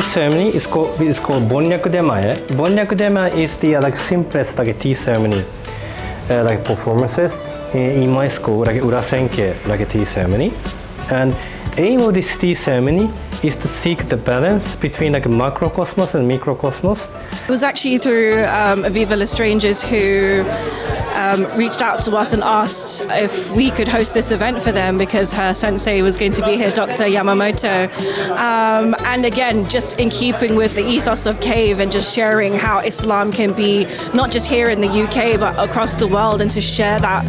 ceremony is called Bonnyaku Demae. Bonnyaku Demae is the simplest tea ceremony performances in my school, Urasenke tea ceremony. And aim of this tea ceremony is to seek the balance between macrocosmos and microcosmos. It was actually through Aviva Lestranges who reached out to us and asked if we could host this event for them because her sensei was going to be here, Dr. Yamamoto. And again, just in keeping with the ethos of CAVE and just sharing how Islam can be not just here in the UK but across the world, and to share that,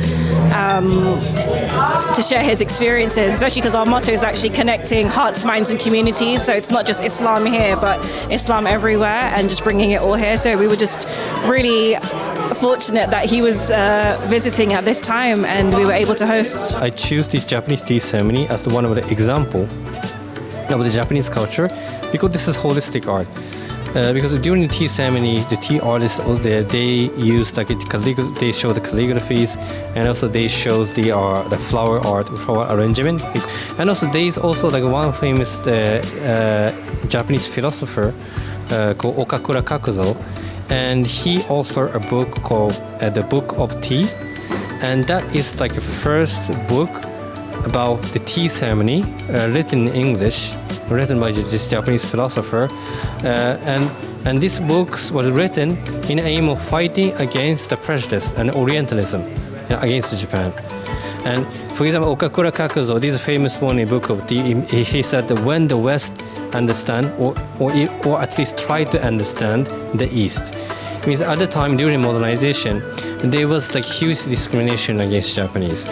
to share his experiences, especially because our motto is actually connecting hearts, minds and communities. So it's not just Islam here but Islam everywhere, and just bringing it all here. So we were just really fortunate that he was visiting at this time and we were able to host. I choose this Japanese tea ceremony as one of the example of the Japanese culture because this is holistic art. Because during the tea ceremony, the tea artists they use they show the calligraphies, and also they show the flower art, flower arrangement, and also there is also one famous Japanese philosopher called Okakura Kakuzo, and he authored a book called The Book of Tea, and that is the first book about the tea ceremony written in English, written by this Japanese philosopher, and this book was written in aim of fighting against the prejudice and Orientalism against Japan. And for example, Okakura Kakuzo, this famous one in Book of Tea, he said that when the West understand or at least try to understand the East, means at the time during modernization there was huge discrimination against Japanese.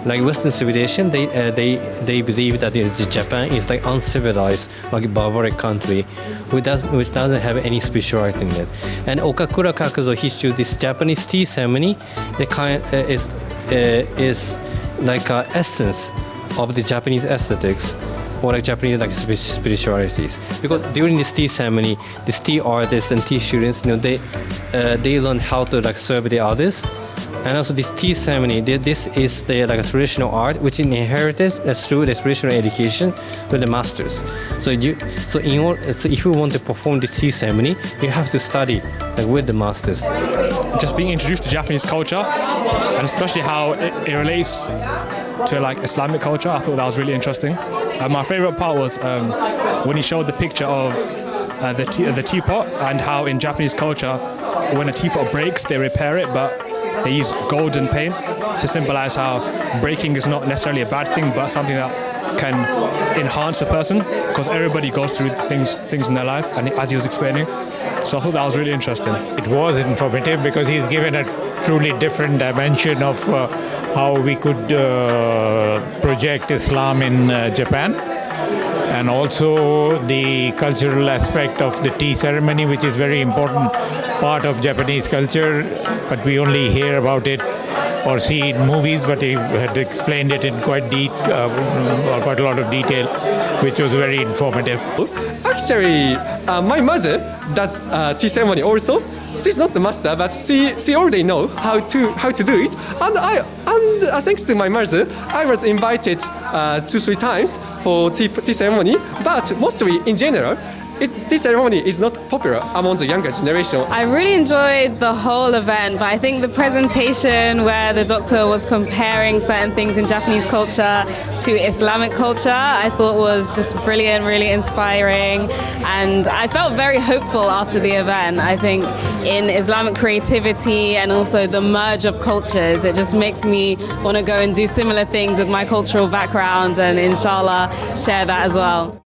Western civilization, they believe that Japan is uncivilized, barbaric country which doesn't have any spirituality in it. And Okakura Kakuzo, he chose this Japanese tea ceremony. The kind is essence of the Japanese aesthetics or Japanese spiritualities. Because during this tea ceremony, these tea artists and tea students, they learn how to serve the others. And also this tea ceremony, this is the traditional art which is inherited through the traditional education to the masters. So if you want to perform this tea ceremony, you have to study with the masters. Just being introduced to Japanese culture, and especially how it relates to Islamic culture, I thought that was really interesting. My favorite part was when he showed the picture of the teapot, and how in Japanese culture, when a teapot breaks, they repair it, but they use golden paint to symbolize how breaking is not necessarily a bad thing, but something that can enhance a person, because everybody goes through things in their life, and as he was explaining. So I thought that was really interesting. It was informative because he's given a truly different dimension of how we could project Islam in Japan, and also the cultural aspect of the tea ceremony, which is very important part of Japanese culture, but we only hear about it or see it in movies, but he had explained it in quite a lot of detail, which was very informative. Actually, my mother does tea ceremony also. She's not the master, but she already know how to do it. And thanks to my mother, I was invited 2-3 times for tea ceremony. But mostly in general, this ceremony is not popular among the younger generation. I really enjoyed the whole event, but I think the presentation where the doctor was comparing certain things in Japanese culture to Islamic culture, I thought was just brilliant, really inspiring, and I felt very hopeful after the event. I think in Islamic creativity and also the merge of cultures, it just makes me want to go and do similar things with my cultural background and inshallah share that as well.